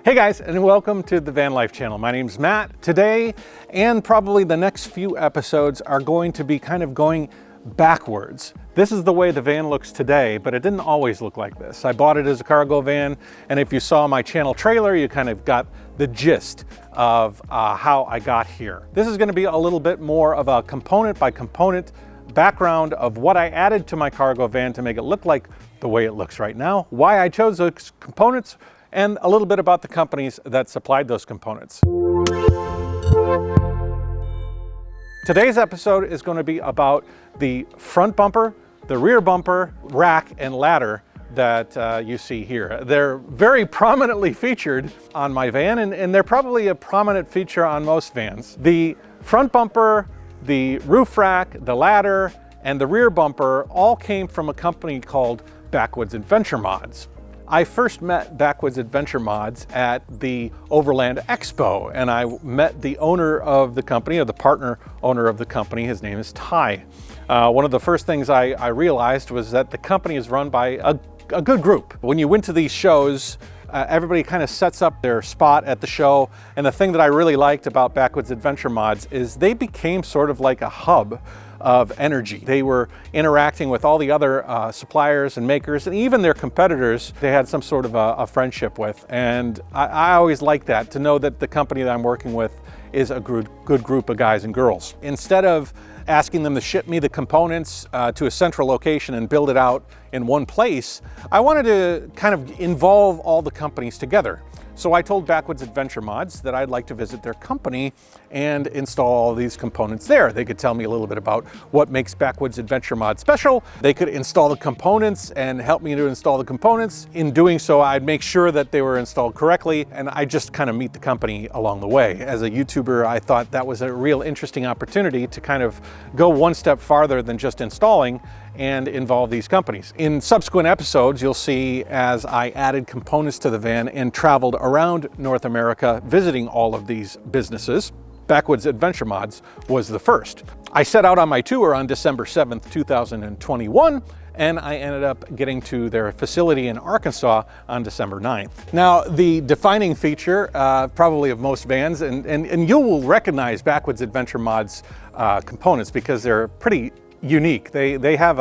Hey guys, and welcome to the Vanlife channel. My name's Matt. Today, and probably the next few episodes, are going to be kind of going backwards. This is the way the van looks today, but it didn't always look like this. I bought it as a cargo van, and if you saw my channel trailer, you kind of got the gist of how I got here. This is going to be a little bit more of a component by component background of what I added to my cargo van to make it look like the way it looks right now, why I chose those components, and a little bit about the companies that supplied those components. Today's episode is going to be about the front bumper, the rear bumper, rack, and ladder that you see here. They're very prominently featured on my van, and they're probably a prominent feature on most vans. The front bumper, the roof rack, the ladder, and the rear bumper all came from a company called Backwoods Adventure Mods. I first met Backwoods Adventure Mods at the Overland Expo, and I met the owner of the company, or the partner owner of the company. His name is Ty. One of the first things I realized was that the company is run by a good group. When you went to these shows, everybody kind of sets up their spot at the show, and the thing that I really liked about Backwoods Adventure Mods is they became sort of like a hub of energy. They were interacting with all the other suppliers and makers, and even their competitors they had some sort of a friendship with. And I always like that, to know that the company that I'm working with is a good group of guys and girls. Instead of asking them to ship me the components to a central location and build it out in one place, I wanted to kind of involve all the companies together. So I told Backwoods Adventure Mods that I'd like to visit their company and install all these components there. They could tell me a little bit about what makes Backwoods Adventure Mods special. They could install the components and help me to install the components. In doing so, I'd make sure that they were installed correctly, and I just kind of meet the company along the way. As a YouTuber, I thought that was a real interesting opportunity to kind of go one step farther than just installing and involve these companies. In subsequent episodes, you'll see as I added components to the van and traveled around North America visiting all of these businesses. Backwoods Adventure Mods was the first. I set out on my tour on December 7th, 2021, and I ended up getting to their facility in Arkansas on December 9th. Now, the defining feature probably of most vans, and you will recognize Backwoods Adventure Mods components because they're pretty unique. They have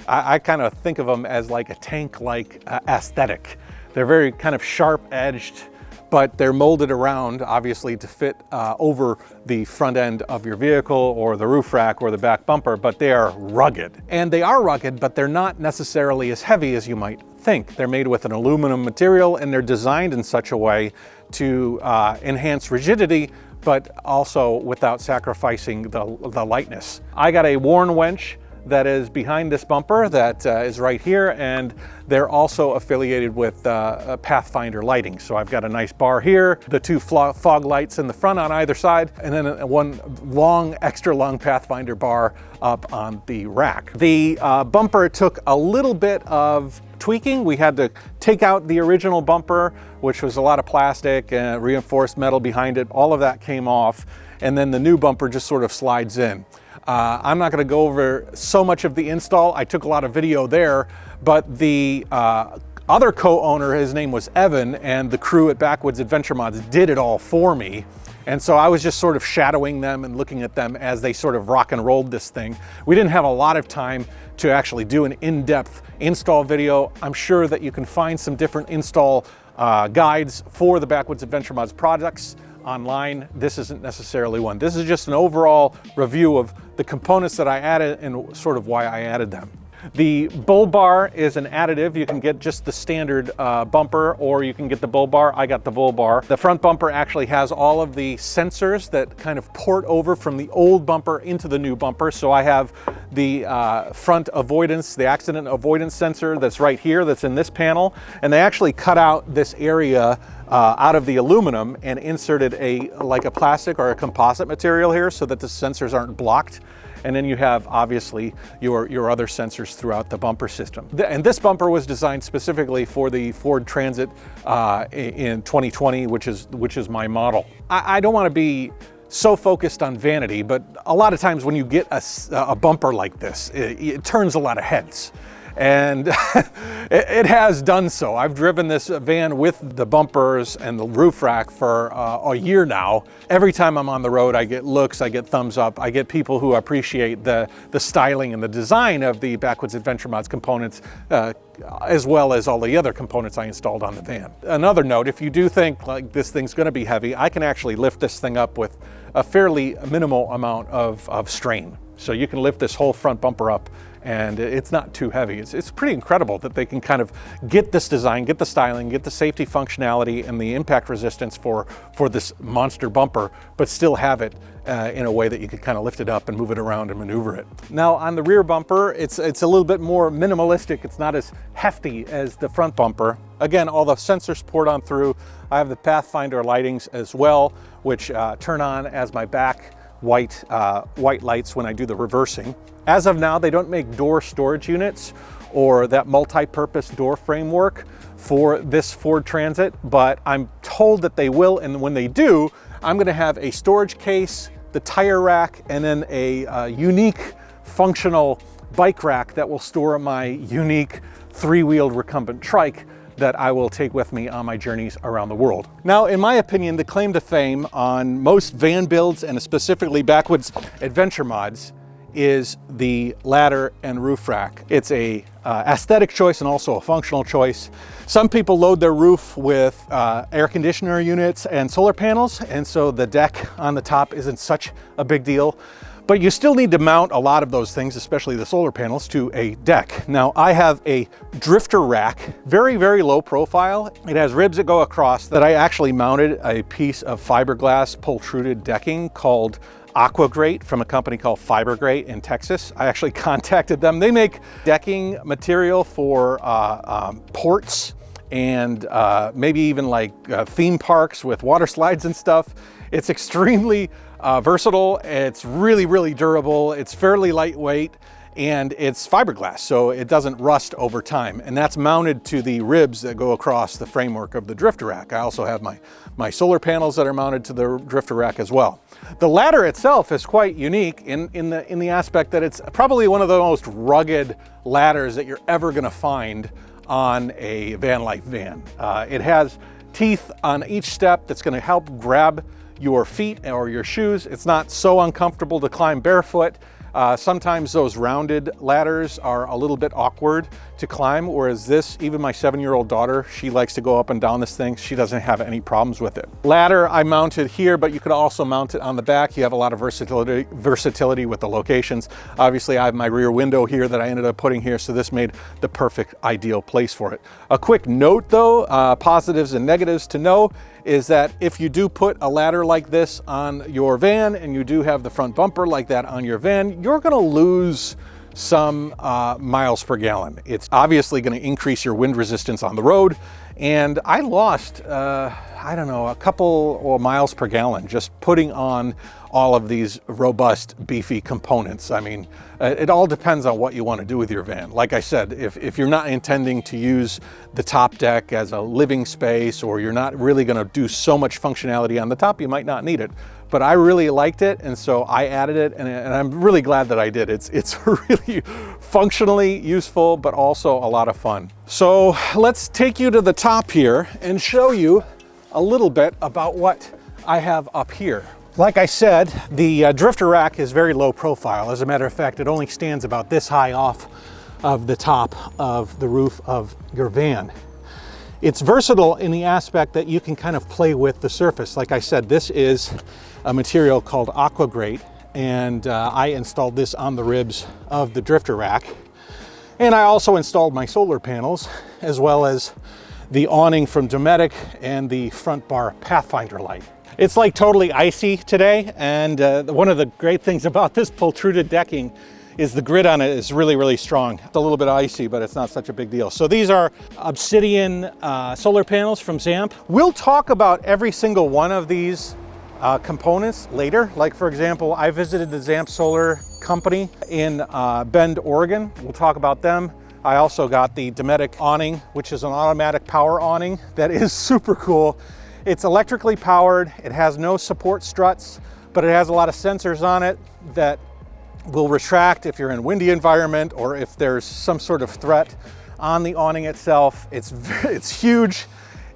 I kind of think of them as like a tank-like aesthetic. They're very kind of sharp-edged, but they're molded around, obviously, to fit over the front end of your vehicle or the roof rack or the back bumper, but they are rugged. And they are rugged, but they're not necessarily as heavy as you might think. They're made with an aluminum material, and they're designed in such a way to enhance rigidity, but also without sacrificing the lightness. I got a worn winch that is behind this bumper that is right here, and they're also affiliated with Pathfinder lighting. So I've got a nice bar here, the two fog lights in the front on either side, and then one extra long Pathfinder bar up on the rack. The bumper took a little bit of tweaking. We had to take out the original bumper, which was a lot of plastic and reinforced metal behind it. All of that came off, and then the new bumper just sort of slides in. I'm not going to go over so much of the install. I took a lot of video there, but the other co-owner, his name was Evan, and the crew at Backwoods Adventure Mods did it all for me. And so I was just sort of shadowing them and looking at them as they sort of rock and rolled this thing. We didn't have a lot of time to actually do an in-depth install video. I'm sure that you can find some different install guides for the Backwoods Adventure Mods products online. This isn't necessarily one. This is just an overall review of the components that I added and sort of why I added them. The bull bar is an additive. You can get just the standard bumper, or you can get the bull bar. I got the bull bar. The front bumper actually has all of the sensors that kind of port over from the old bumper into the new bumper. So I have the front avoidance, the accident avoidance sensor that's right here, that's in this panel. And they actually cut out this area out of the aluminum and inserted like a plastic or a composite material here so that the sensors aren't blocked. And then you have obviously your other sensors throughout the bumper system. And this bumper was designed specifically for the Ford Transit in 2020, which is my model. I don't want to be so focused on vanity, but a lot of times when you get a bumper like this, it turns a lot of heads. And it has done so. I've driven this van with the bumpers and the roof rack for a year now. Every time I'm on the road, I get looks, I get thumbs up, I get people who appreciate the styling and the design of the Backwoods Adventure Mods components, as well as all the other components I installed on the van. Another note, if you do think like this thing's gonna be heavy, I can actually lift this thing up with a fairly minimal amount of strain. So you can lift this whole front bumper up and it's not too heavy. It's pretty incredible that they can kind of get this design, get the styling, get the safety functionality and the impact resistance for this monster bumper, but still have it in a way that you can kind of lift it up and move it around and maneuver it. Now on the rear bumper, it's a little bit more minimalistic. It's not as hefty as the front bumper. Again, all the sensors poured on through. I have the Pathfinder lightings as well, which turn on as my back white lights when I do the reversing. As of now, they don't make door storage units or that multi-purpose door framework for this Ford Transit, but I'm told that they will, and when they do, I'm gonna have a storage case, the tire rack, and then a unique functional bike rack that will store my unique three-wheeled recumbent trike that I will take with me on my journeys around the world. Now, in my opinion, the claim to fame on most van builds and specifically Backwoods Adventure Mods is the ladder and roof rack. It's a aesthetic choice and also a functional choice. Some people load their roof with air conditioner units and solar panels, and so the deck on the top isn't such a big deal. But you still need to mount a lot of those things, especially the solar panels, to a deck. Now, I have a DRIFTR rack, very, very low profile. It has ribs that go across that I actually mounted a piece of fiberglass pultruded decking called Aquagrate from a company called Fibergrate in Texas. I actually contacted them. They make decking material for ports and maybe even like theme parks with water slides and stuff. It's extremely versatile. It's really, really durable. It's fairly lightweight and it's fiberglass, so it doesn't rust over time. And that's mounted to the ribs that go across the framework of the DRIFTR rack. I also have my solar panels that are mounted to the DRIFTR rack as well. The ladder itself is quite unique in the aspect that it's probably one of the most rugged ladders that you're ever gonna find on a Vanlife van. It has teeth on each step that's gonna help grab your feet or your shoes. It's not so uncomfortable to climb barefoot. Sometimes those rounded ladders are a little bit awkward to climb, whereas this, even my 7-year-old daughter, she likes to go up and down this thing. She doesn't have any problems with it. Ladder I mounted here, but you could also mount it on the back. You have a lot of versatility with the locations. Obviously, I have my rear window here that I ended up putting here, so this made the perfect, ideal place for it. A quick note though, positives and negatives to know, is that if you do put a ladder like this on your van and you do have the front bumper like that on your van, you're gonna lose some miles per gallon. It's obviously gonna increase your wind resistance on the road. And I lost, I don't know, a couple miles per gallon just putting on all of these robust, beefy components. I mean, it all depends on what you want to do with your van. Like I said, if you're not intending to use the top deck as a living space, or you're not really going to do so much functionality on the top, you might not need it. But I really liked it, and so I added it, and I'm really glad that I did. It's really functionally useful, but also a lot of fun. So let's take you to the top here and show you a little bit about what I have up here. Like I said, the DRIFTR rack is very low profile. As a matter of fact, it only stands about this high off of the top of the roof of your van. It's versatile in the aspect that you can kind of play with the surface. Like I said, this is a material called Aquagrate, and I installed this on the ribs of the DRIFTR rack. And I also installed my solar panels, as well as the awning from Dometic and the front bar Pathfinder light. It's like totally icy today, and one of the great things about this pultruded decking is the grid on it is really, really strong. It's a little bit icy, but it's not such a big deal. So these are Obsidian solar panels from Zamp. We'll talk about every single one of these components later. Like for example, I visited the Zamp Solar Company in Bend, Oregon. We'll talk about them. I also got the Dometic awning, which is an automatic power awning that is super cool. It's electrically powered. It has no support struts, but it has a lot of sensors on it that will retract if you're in a windy environment or if there's some sort of threat on the awning itself. It's huge,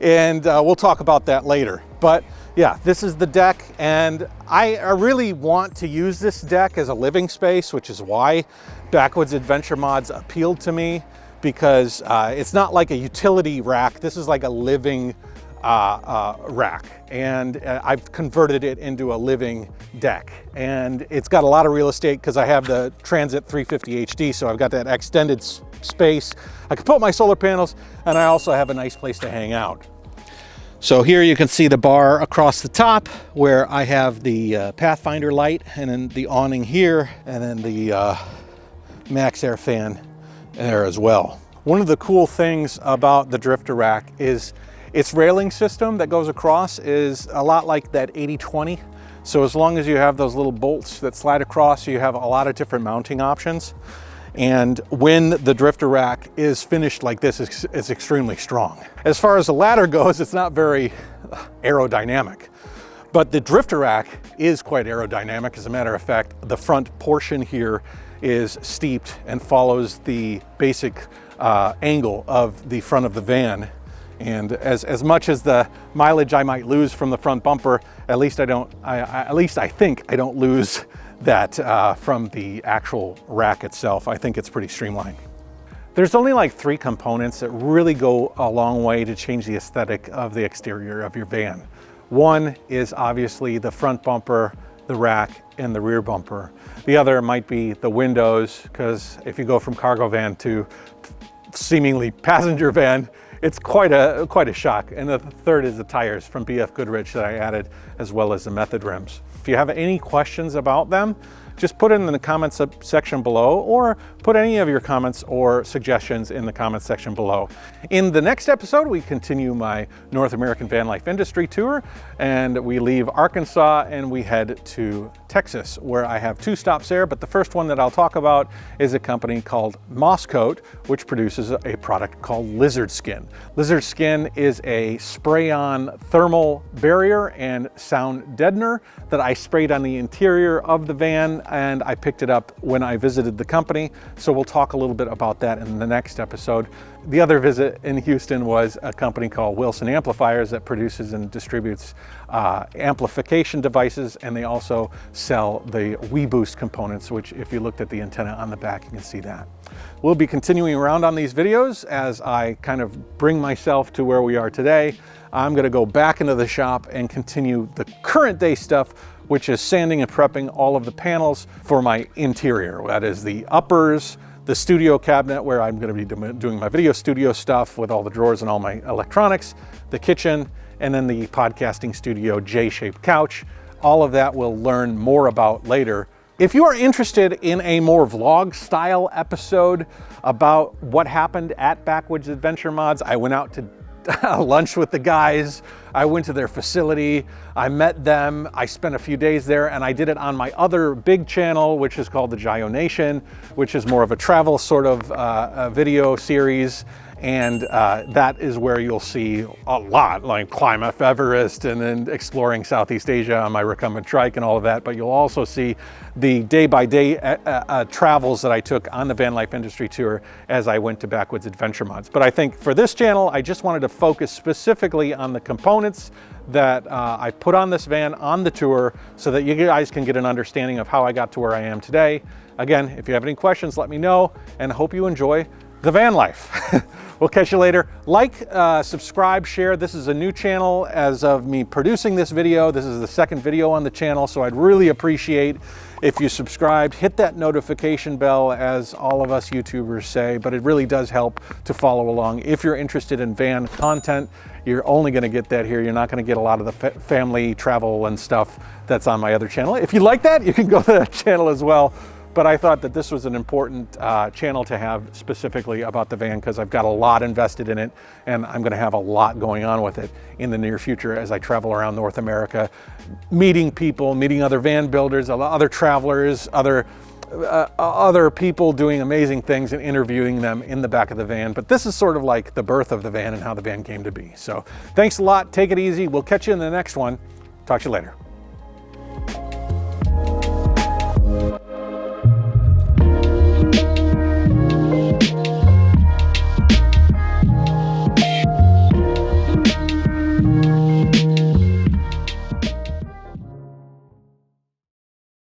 and we'll talk about that later. But yeah, this is the deck, and I really want to use this deck as a living space, which is why Backwoods Adventure Mods appealed to me, because it's not like a utility rack. This is like a living rack, and I've converted it into a living deck, and it's got a lot of real estate because I have the Transit 350 HD, so I've got that extended space. I can put my solar panels, and I also have a nice place to hang out. So here you can see the bar across the top where I have the Pathfinder light, and then the awning here, and then the Max Air fan there as well. One of the cool things about the DRIFTR rack is its railing system that goes across is a lot like that 80/20. So as long as you have those little bolts that slide across, you have a lot of different mounting options. And when the DRIFTR rack is finished like this, it's extremely strong. As far as the ladder goes, it's not very aerodynamic, but the DRIFTR rack is quite aerodynamic. As a matter of fact, the front portion here is steeped and follows the basic angle of the front of the van. And as much as the mileage I might lose from the front bumper, at least I think I don't lose that from the actual rack itself. I think it's pretty streamlined. There's only like 3 components that really go a long way to change the aesthetic of the exterior of your van. One is obviously the front bumper, the rack, and the rear bumper. The other might be the windows, because if you go from cargo van to seemingly passenger van, it's quite a shock. And the third is the tires from BF Goodrich that I added, as well as the Method rims. If you have any questions about them, just put it in the comments section below, or put any of your comments or suggestions in the comments section below. In the next episode, we continue my North American van life industry tour, and we leave Arkansas and we head to Texas, where I have 2 stops there. But the first one that I'll talk about is a company called Mosscoat, which produces a product called Lizard Skin. Lizard Skin is a spray-on thermal barrier and sound deadener that I sprayed on the interior of the van, and I picked it up when I visited the company. So we'll talk a little bit about that in the next episode. The other visit in Houston was a company called Wilson Amplifiers that produces and distributes amplification devices, and they also sell the WeBoost components, which if you looked at the antenna on the back, you can see that. We'll be continuing around on these videos as I kind of bring myself to where we are today. I'm going to go back into the shop and continue the current day stuff, which is sanding and prepping all of the panels for my interior. That is the uppers, the studio cabinet where I'm going to be doing my video studio stuff with all the drawers and all my electronics, the kitchen, and then the podcasting studio J-shaped couch. All of that we'll learn more about later. If you are interested in a more vlog style episode about what happened at Backwoods Adventure Mods, I went out to lunch with the guys. I went to their facility, I met them, I spent a few days there, and I did it on my other big channel, which is called the Gio Nation, which is more of a travel sort of video series. And that is where you'll see a lot, like climb up Everest and then exploring Southeast Asia on my recumbent trike and all of that. But you'll also see the day-by-day travels that I took on the van life industry tour as I went to Backwoods Adventure Mods. But I think for this channel, I just wanted to focus specifically on the components that I put on this van on the tour, so that you guys can get an understanding of how I got to where I am today. Again, if you have any questions, let me know, and I hope you enjoy the van life. We'll catch you later. Like, subscribe, share. This is a new channel as of me producing this video. This is the second video on the channel, so I'd really appreciate if you subscribed, hit that notification bell, as all of us YouTubers say, but it really does help to follow along. If you're interested in van content, you're only going to get that here. You're not going to get a lot of the family travel and stuff that's on my other channel. If you like that, you can go to that channel as well. But I thought that this was an important channel to have specifically about the van, because I've got a lot invested in it, and I'm going to have a lot going on with it in the near future as I travel around North America, meeting people, meeting other van builders, other travelers, other people doing amazing things, and interviewing them in the back of the van. But this is sort of like the birth of the van and how the van came to be. So thanks a lot. Take it easy. We'll catch you in the next one. Talk to you later.